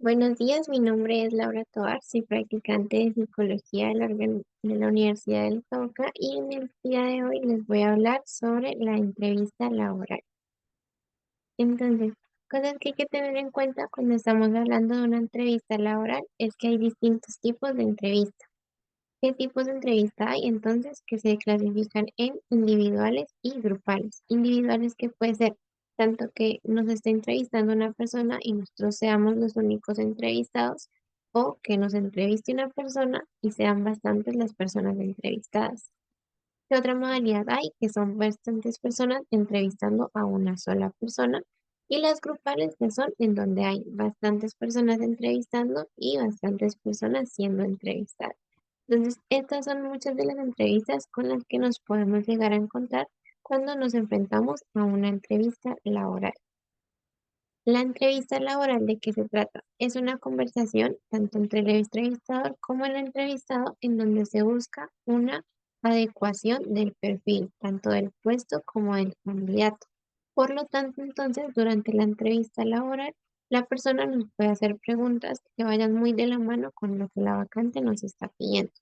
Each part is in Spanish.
Buenos días, mi nombre es Laura Tovar, soy practicante de psicología de la Universidad del Cauca y en el día de hoy les voy a hablar sobre la entrevista laboral. Entonces, cosas que hay que tener en cuenta cuando estamos hablando de una entrevista laboral es que hay distintos tipos de entrevista. ¿Qué tipos de entrevista hay? Entonces, que se clasifican en individuales y grupales. Individuales que puede ser tanto que nos esté entrevistando una persona y nosotros seamos los únicos entrevistados, o que nos entreviste una persona y sean bastantes las personas entrevistadas. ¿Qué otra modalidad hay? Que son bastantes personas entrevistando a una sola persona. Y las grupales, que son en donde hay bastantes personas entrevistando y bastantes personas siendo entrevistadas. Entonces, estas son muchas de las entrevistas con las que nos podemos llegar a encontrar cuando nos enfrentamos a una entrevista laboral. La entrevista laboral, ¿de qué se trata? Es una conversación tanto entre el entrevistador como el entrevistado en donde se busca una adecuación del perfil, tanto del puesto como del candidato. Por lo tanto, entonces, durante la entrevista laboral, la persona nos puede hacer preguntas que vayan muy de la mano con lo que la vacante nos está pidiendo.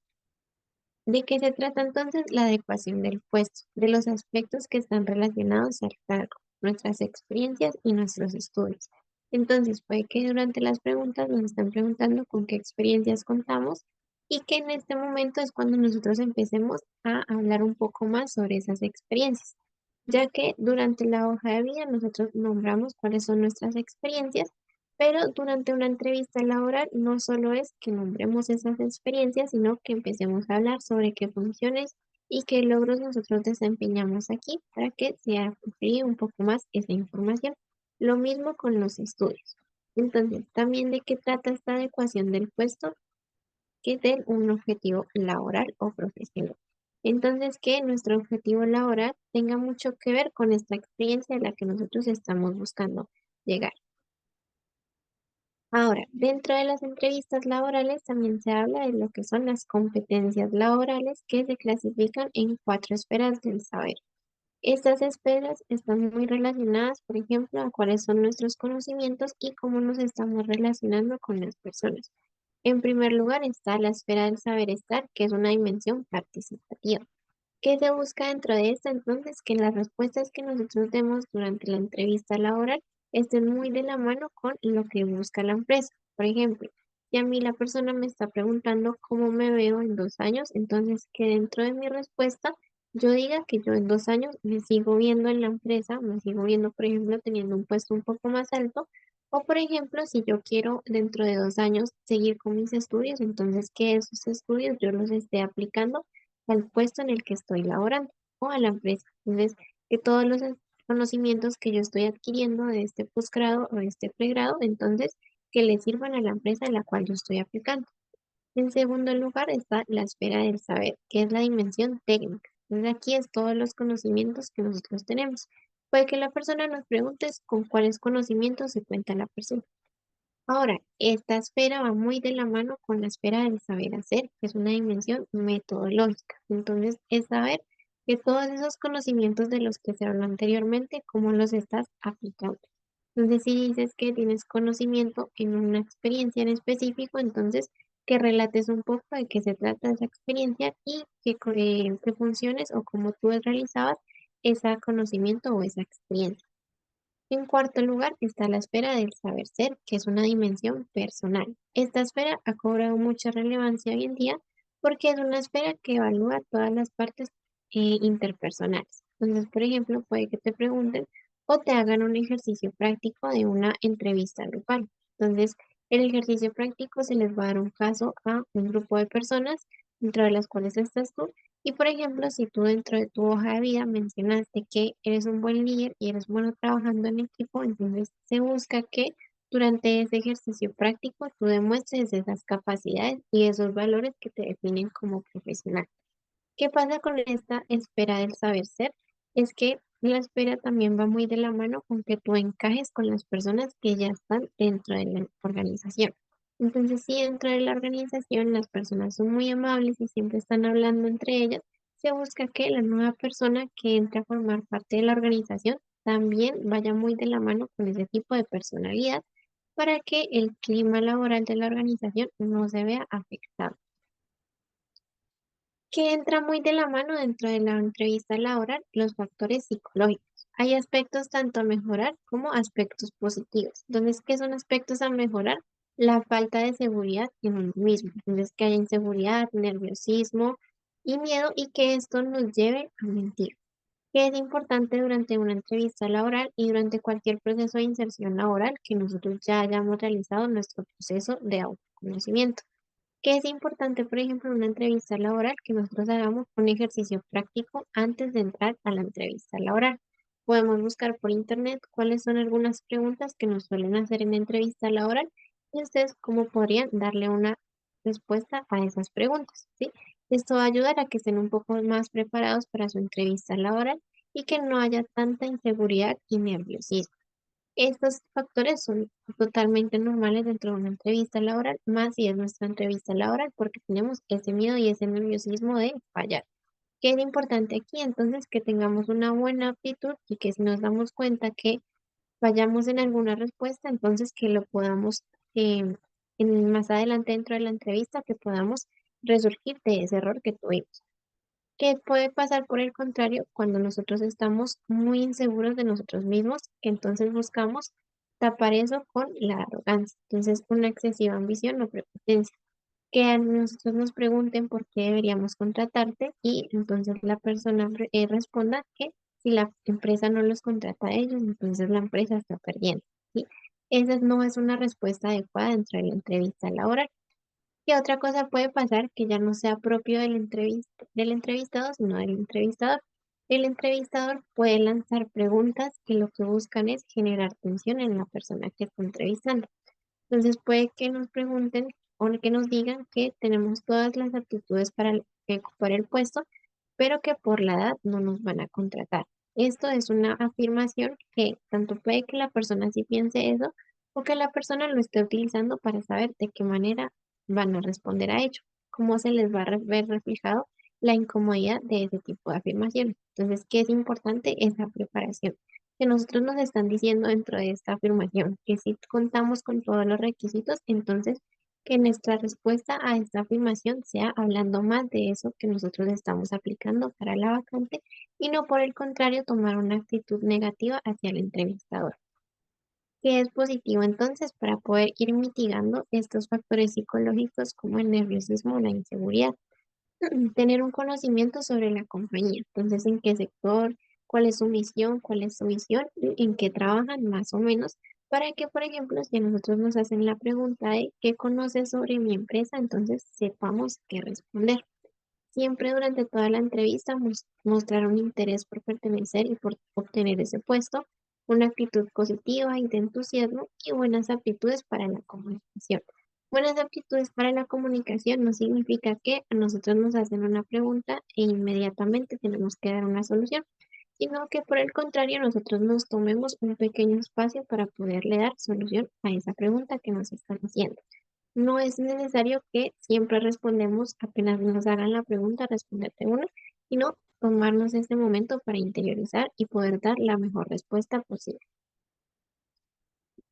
¿De qué se trata entonces la adecuación del puesto? De los aspectos que están relacionados al cargo, nuestras experiencias y nuestros estudios. Entonces, puede que durante las preguntas nos están preguntando con qué experiencias contamos y que en este momento es cuando nosotros empecemos a hablar un poco más sobre esas experiencias, ya que durante la hoja de vida nosotros nombramos cuáles son nuestras experiencias, pero durante una entrevista laboral no solo es que nombremos esas experiencias, sino que empecemos a hablar sobre qué funciones y qué logros nosotros desempeñamos aquí para que se amplíe un poco más esa información. Lo mismo con los estudios. Entonces, también de qué trata esta adecuación del puesto, que de un objetivo laboral o profesional. Entonces, que nuestro objetivo laboral tenga mucho que ver con esta experiencia a la que nosotros estamos buscando llegar. Ahora, dentro de las entrevistas laborales también se habla de lo que son las competencias laborales que se clasifican en cuatro esferas del saber. Estas esferas están muy relacionadas, por ejemplo, a cuáles son nuestros conocimientos y cómo nos estamos relacionando con las personas. En primer lugar está la esfera del saber estar, que es una dimensión participativa. ¿Qué se busca dentro de esta? Entonces, que las respuestas que nosotros demos durante la entrevista laboral estén muy de la mano con lo que busca la empresa. Por ejemplo, si a mí la persona me está preguntando cómo me veo en 2 años, entonces que dentro de mi respuesta yo diga que yo en 2 años me sigo viendo en la empresa, me sigo viendo, por ejemplo, teniendo un puesto un poco más alto, o por ejemplo, si yo quiero dentro de 2 años seguir con mis estudios, entonces que esos estudios yo los esté aplicando al puesto en el que estoy laborando o a la empresa. Entonces, que todos los conocimientos que yo estoy adquiriendo de este posgrado o de este pregrado, entonces, que le sirvan a la empresa en la cual yo estoy aplicando. En segundo lugar está la esfera del saber, que es la dimensión técnica. Entonces, aquí es todos los conocimientos que nosotros tenemos. Puede que la persona nos pregunte con cuáles conocimientos se cuenta la persona. Ahora, esta esfera va muy de la mano con la esfera del saber hacer, que es una dimensión metodológica. Entonces, es saber que todos esos conocimientos de los que se habló anteriormente, cómo los estás aplicando. Entonces, si dices que tienes conocimiento en una experiencia en específico, entonces que relates un poco de qué se trata esa experiencia y qué funciones o cómo tú realizabas ese conocimiento o esa experiencia. En cuarto lugar está la esfera del saber ser, que es una dimensión personal. Esta esfera ha cobrado mucha relevancia hoy en día porque es una esfera que evalúa todas las partes interpersonales. Entonces, por ejemplo, puede que te pregunten o te hagan un ejercicio práctico de una entrevista grupal. Entonces, el ejercicio práctico se les va a dar un caso a un grupo de personas, dentro de las cuales estás tú, y por ejemplo, si tú dentro de tu hoja de vida mencionaste que eres un buen líder y eres bueno trabajando en equipo, entonces se busca que durante ese ejercicio práctico tú demuestres esas capacidades y esos valores que te definen como profesional. ¿Qué pasa con esta esfera del saber ser? Es que la esfera también va muy de la mano con que tú encajes con las personas que ya están dentro de la organización. Entonces, si dentro de la organización las personas son muy amables y siempre están hablando entre ellas, se busca que la nueva persona que entre a formar parte de la organización también vaya muy de la mano con ese tipo de personalidad para que el clima laboral de la organización no se vea afectado. Que entra muy de la mano dentro de la entrevista laboral, los factores psicológicos. Hay aspectos tanto a mejorar como aspectos positivos. Entonces, ¿qué son aspectos a mejorar? La falta de seguridad en uno mismo. Entonces, que haya inseguridad, nerviosismo y miedo y que esto nos lleve a mentir. Que es importante durante una entrevista laboral y durante cualquier proceso de inserción laboral que nosotros ya hayamos realizado nuestro proceso de autoconocimiento. Que es importante, por ejemplo, en una entrevista laboral, que nosotros hagamos un ejercicio práctico antes de entrar a la entrevista laboral. Podemos buscar por internet cuáles son algunas preguntas que nos suelen hacer en la entrevista laboral y ustedes cómo podrían darle una respuesta a esas preguntas, ¿sí? Esto va a ayudar a que estén un poco más preparados para su entrevista laboral y que no haya tanta inseguridad y nerviosismo. Estos factores son totalmente normales dentro de una entrevista laboral, más si es nuestra entrevista laboral, porque tenemos ese miedo y ese nerviosismo de fallar. ¿Qué es importante aquí? Entonces, que tengamos una buena actitud y que si nos damos cuenta que fallamos en alguna respuesta, entonces que lo podamos, más adelante dentro de la entrevista, que podamos resurgir de ese error que tuvimos. ¿Qué puede pasar por el contrario cuando nosotros estamos muy inseguros de nosotros mismos? Que entonces buscamos tapar eso con la arrogancia. Entonces, una excesiva ambición o prepotencia. Que a nosotros nos pregunten por qué deberíamos contratarte y entonces la persona responda que si la empresa no los contrata a ellos, entonces la empresa está perdiendo. ¿Sí? Esa no es una respuesta adecuada dentro de la entrevista laboral. ¿Qué otra cosa puede pasar que ya no sea propio del entrevistado, sino del entrevistador? El entrevistador puede lanzar preguntas que lo que buscan es generar tensión en la persona que está entrevistando. Entonces puede que nos pregunten o que nos digan que tenemos todas las aptitudes para ocupar el puesto, pero que por la edad no nos van a contratar. Esto es una afirmación que tanto puede que la persona sí piense eso o que la persona lo esté utilizando para saber de qué manera van a responder a ello, cómo se les va a ver reflejado la incomodidad de ese tipo de afirmación. Entonces, ¿qué es importante? Es la preparación que nosotros nos están diciendo dentro de esta afirmación, que si contamos con todos los requisitos, entonces que nuestra respuesta a esta afirmación sea hablando más de eso que nosotros estamos aplicando para la vacante y no por el contrario tomar una actitud negativa hacia el entrevistador. ¿Qué es positivo entonces para poder ir mitigando estos factores psicológicos como el nerviosismo o la inseguridad? Tener un conocimiento sobre la compañía, entonces en qué sector, cuál es su misión, cuál es su visión, y en qué trabajan más o menos, para que, por ejemplo, si a nosotros nos hacen la pregunta de qué conoces sobre mi empresa, entonces sepamos qué responder. Siempre durante toda la entrevista mostrar un interés por pertenecer y por obtener ese puesto, una actitud positiva y de entusiasmo y buenas aptitudes para la comunicación. Buenas aptitudes para la comunicación no significa que a nosotros nos hacen una pregunta e inmediatamente tenemos que dar una solución, sino que por el contrario nosotros nos tomemos un pequeño espacio para poderle dar solución a esa pregunta que nos están haciendo. No es necesario que siempre respondemos apenas nos hagan la pregunta, responderte una, sino tomarnos este momento para interiorizar y poder dar la mejor respuesta posible.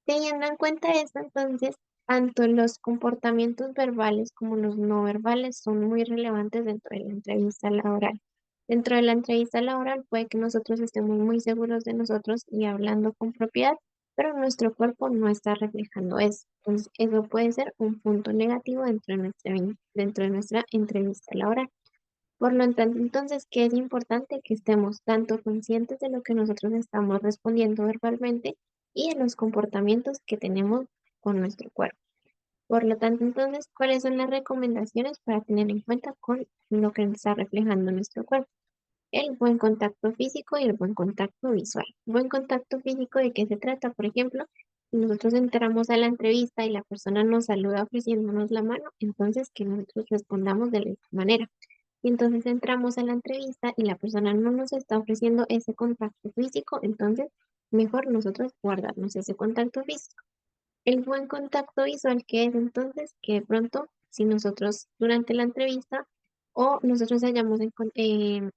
Teniendo en cuenta esto, entonces, tanto los comportamientos verbales como los no verbales son muy relevantes dentro de la entrevista laboral. Dentro de la entrevista laboral puede que nosotros estemos muy seguros de nosotros y hablando con propiedad, pero nuestro cuerpo no está reflejando eso. Entonces, eso puede ser un punto negativo dentro de nuestra entrevista laboral. Por lo tanto, entonces, ¿qué es importante? Que estemos tanto conscientes de lo que nosotros estamos respondiendo verbalmente y de los comportamientos que tenemos con nuestro cuerpo. Por lo tanto, entonces, ¿cuáles son las recomendaciones para tener en cuenta con lo que está reflejando nuestro cuerpo? El buen contacto físico y el buen contacto visual. Buen contacto físico, ¿de qué se trata? Por ejemplo, si nosotros entramos a la entrevista y la persona nos saluda ofreciéndonos la mano, entonces que nosotros respondamos de la misma manera. Y entonces entramos a la entrevista y la persona no nos está ofreciendo ese contacto físico, entonces mejor nosotros guardarnos ese contacto físico. El buen contacto visual, que es entonces que de pronto, si nosotros durante la entrevista o nosotros hayamos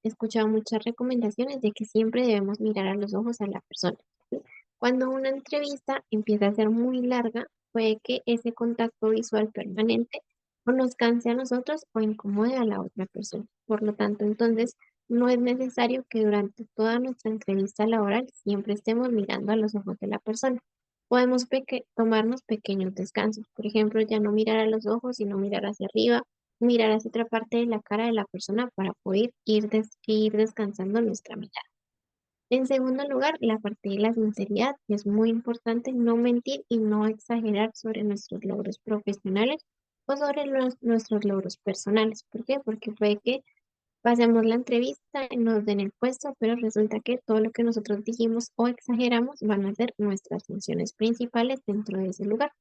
escuchado muchas recomendaciones de que siempre debemos mirar a los ojos a la persona, ¿sí? Cuando una entrevista empieza a ser muy larga, puede que ese contacto visual permanente o nos canse a nosotros o incomode a la otra persona. Por lo tanto, entonces, no es necesario que durante toda nuestra entrevista laboral siempre estemos mirando a los ojos de la persona. Podemos tomarnos pequeños descansos. Por ejemplo, ya no mirar a los ojos, sino mirar hacia arriba, mirar hacia otra parte de la cara de la persona para poder ir descansando nuestra mirada. En segundo lugar, la parte de la sinceridad. Es muy importante no mentir y no exagerar sobre nuestros logros profesionales o sobre nuestros logros personales. ¿Por qué? Porque puede que pasemos la entrevista y nos den el puesto, pero resulta que todo lo que nosotros dijimos o exageramos van a ser nuestras funciones principales dentro de ese lugar.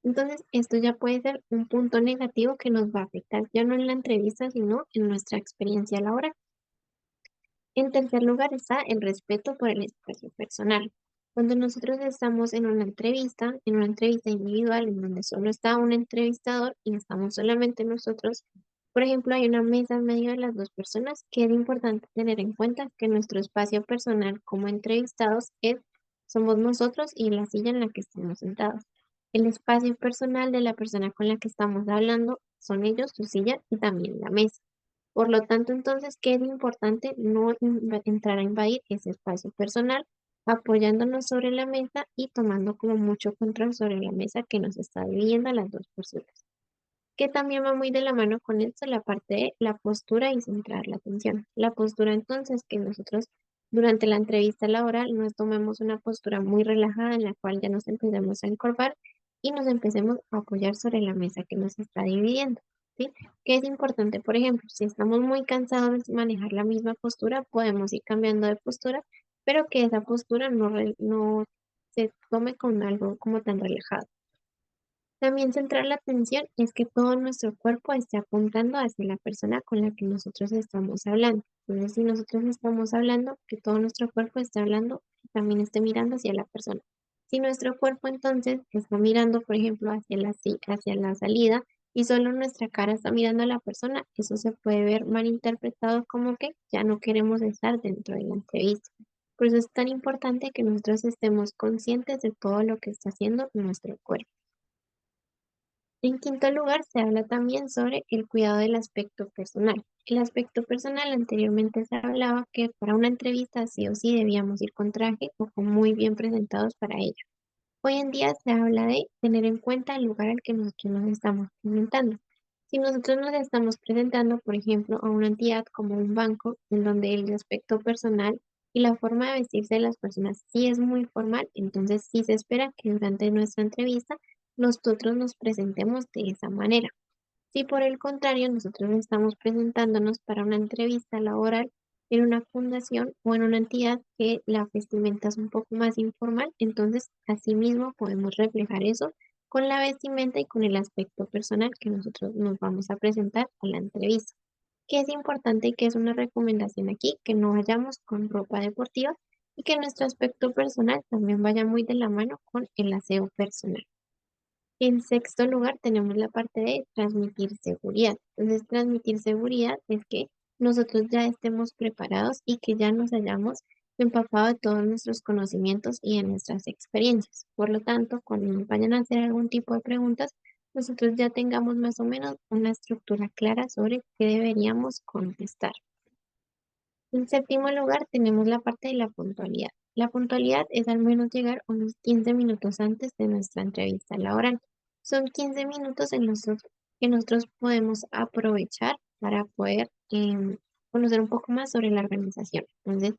Entonces, esto ya puede ser un punto negativo que nos va a afectar ya no en la entrevista, sino en nuestra experiencia laboral. En tercer lugar está el respeto por el espacio personal. Cuando nosotros estamos en una entrevista individual en donde solo está un entrevistador y estamos solamente nosotros, por ejemplo, hay una mesa en medio de las dos personas, que es importante tener en cuenta que nuestro espacio personal como entrevistados somos nosotros y la silla en la que estamos sentados. El espacio personal de la persona con la que estamos hablando son ellos, su silla y también la mesa. Por lo tanto, entonces, ¿qué es importante? No entrar a invadir ese espacio personal, apoyándonos sobre la mesa y tomando como mucho control sobre la mesa que nos está dividiendo a las dos personas. Que también va muy de la mano con esto la parte de la postura y centrar la atención. La postura, entonces, que nosotros durante la entrevista laboral nos tomemos una postura muy relajada en la cual ya nos empecemos a encorvar y nos empecemos a apoyar sobre la mesa que nos está dividiendo, ¿sí? Que es importante, por ejemplo, si estamos muy cansados de manejar la misma postura, podemos ir cambiando de postura, pero que esa postura no se tome con algo como tan relajado. También centrar la atención es que todo nuestro cuerpo esté apuntando hacia la persona con la que nosotros estamos hablando. Entonces, si nosotros estamos hablando, que todo nuestro cuerpo esté hablando, y también esté mirando hacia la persona. Si nuestro cuerpo entonces está mirando, por ejemplo, hacia la salida y solo nuestra cara está mirando a la persona, eso se puede ver malinterpretado como que ya no queremos estar dentro de la entrevista. Por eso es tan importante que nosotros estemos conscientes de todo lo que está haciendo nuestro cuerpo. En quinto lugar, se habla también sobre el cuidado del aspecto personal. El aspecto personal, anteriormente se hablaba que para una entrevista sí o sí debíamos ir con traje o con muy bien presentados para ella. Hoy en día se habla de tener en cuenta el lugar al que nosotros nos estamos presentando. Si nosotros nos estamos presentando, por ejemplo, a una entidad como un banco, en donde el aspecto personal y la forma de vestirse de las personas sí es muy formal, entonces sí se espera que durante nuestra entrevista nosotros nos presentemos de esa manera. Si por el contrario nosotros estamos presentándonos para una entrevista laboral en una fundación o en una entidad que la vestimenta es un poco más informal, entonces asimismo podemos reflejar eso con la vestimenta y con el aspecto personal que nosotros nos vamos a presentar a la entrevista. Que es importante y que es una recomendación aquí, que no vayamos con ropa deportiva y que nuestro aspecto personal también vaya muy de la mano con el aseo personal. En sexto lugar, tenemos la parte de transmitir seguridad. Entonces, transmitir seguridad es que nosotros ya estemos preparados y que ya nos hayamos empapado de todos nuestros conocimientos y de nuestras experiencias. Por lo tanto, cuando nos vayan a hacer algún tipo de preguntas, nosotros ya tengamos más o menos una estructura clara sobre qué deberíamos contestar. En séptimo lugar, tenemos la parte de la puntualidad. La puntualidad es al menos llegar unos 15 minutos antes de nuestra entrevista laboral. Son 15 minutos en los que nosotros podemos aprovechar para poder conocer un poco más sobre la organización. Entonces,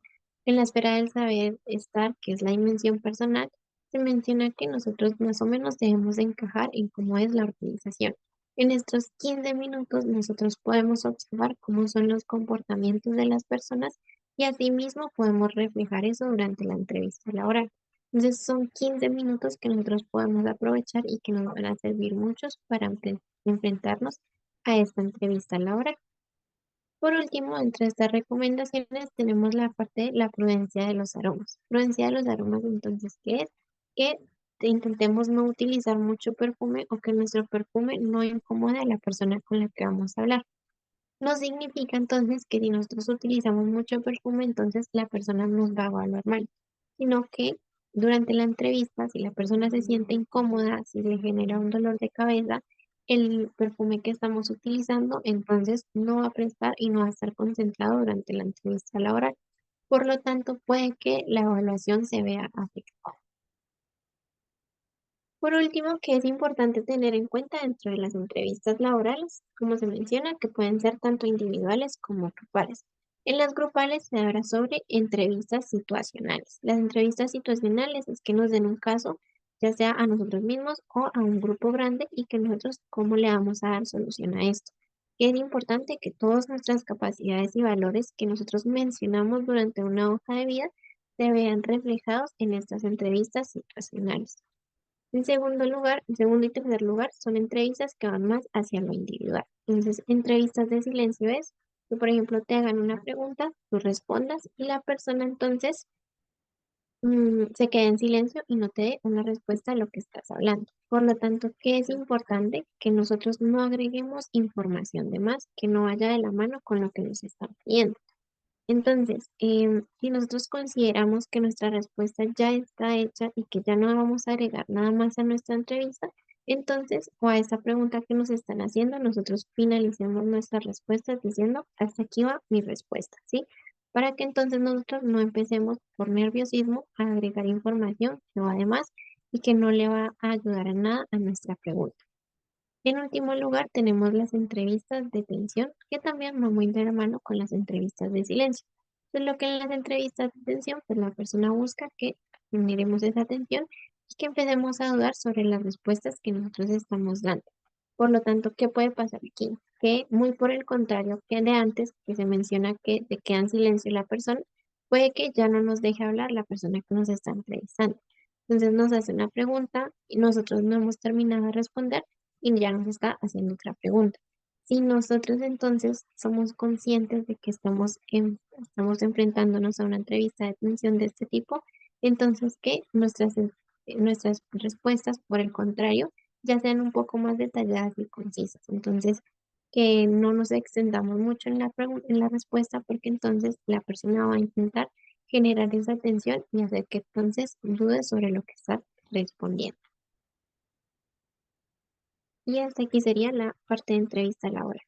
en la esfera del saber estar, que es la dimensión personal, se menciona que nosotros más o menos debemos de encajar en cómo es la organización. En estos 15 minutos nosotros podemos observar cómo son los comportamientos de las personas y asimismo podemos reflejar eso durante la entrevista laboral. Entonces son 15 minutos que nosotros podemos aprovechar y que nos van a servir muchos para enfrentarnos a esta entrevista laboral. Por último, entre estas recomendaciones tenemos la parte de la prudencia de los aromas. Prudencia de los aromas, entonces, ¿qué es? Que intentemos no utilizar mucho perfume o que nuestro perfume no incomode a la persona con la que vamos a hablar. No significa entonces que si nosotros utilizamos mucho perfume, entonces la persona nos va a evaluar mal, sino que durante la entrevista, si la persona se siente incómoda, si le genera un dolor de cabeza, el perfume que estamos utilizando, entonces no va a prestar y no va a estar concentrado durante la entrevista laboral. Por lo tanto, puede que la evaluación se vea afectada. Por último, que es importante tener en cuenta dentro de las entrevistas laborales, como se menciona, que pueden ser tanto individuales como grupales. En las grupales se habla sobre entrevistas situacionales. Las entrevistas situacionales es que nos den un caso, ya sea a nosotros mismos o a un grupo grande, y que nosotros cómo le vamos a dar solución a esto. Es importante que todas nuestras capacidades y valores que nosotros mencionamos durante una hoja de vida se vean reflejados en estas entrevistas situacionales. En segundo y tercer lugar, son entrevistas que van más hacia lo individual. Entonces, entrevistas de silencio es que, por ejemplo, te hagan una pregunta, tú respondas y la persona entonces se quede en silencio y no te dé una respuesta a lo que estás hablando. Por lo tanto, ¿qué es importante? Que nosotros no agreguemos información de más que no vaya de la mano con lo que nos están pidiendo. Entonces, si nosotros consideramos que nuestra respuesta ya está hecha y que ya no vamos a agregar nada más a nuestra entrevista, entonces, o a esa pregunta que nos están haciendo, nosotros finalicemos nuestras respuestas diciendo, hasta aquí va mi respuesta, ¿sí? Para que entonces nosotros no empecemos por nerviosismo a agregar información que va de más y que no le va a ayudar en nada a nuestra pregunta. En último lugar, tenemos las entrevistas de tensión, que también van muy de la mano con las entrevistas de silencio. Entonces, lo que en las entrevistas de tensión, pues la persona busca que miremos esa atención y que empecemos a dudar sobre las respuestas que nosotros estamos dando. Por lo tanto, ¿qué puede pasar aquí? Que muy por el contrario que de antes, que se menciona que se queda en silencio la persona, puede que ya no nos deje hablar la persona que nos está entrevistando. Entonces nos hace una pregunta y nosotros no hemos terminado de responder y ya nos está haciendo otra pregunta. Si nosotros entonces somos conscientes de que estamos enfrentándonos a una entrevista de atención de este tipo, entonces que nuestras respuestas, por el contrario, ya sean un poco más detalladas y concisas. Entonces, que no nos extendamos mucho en en la respuesta, porque entonces la persona va a intentar generar esa atención y hacer que entonces dudes sobre lo que está respondiendo. Y hasta aquí sería la parte de entrevista laboral.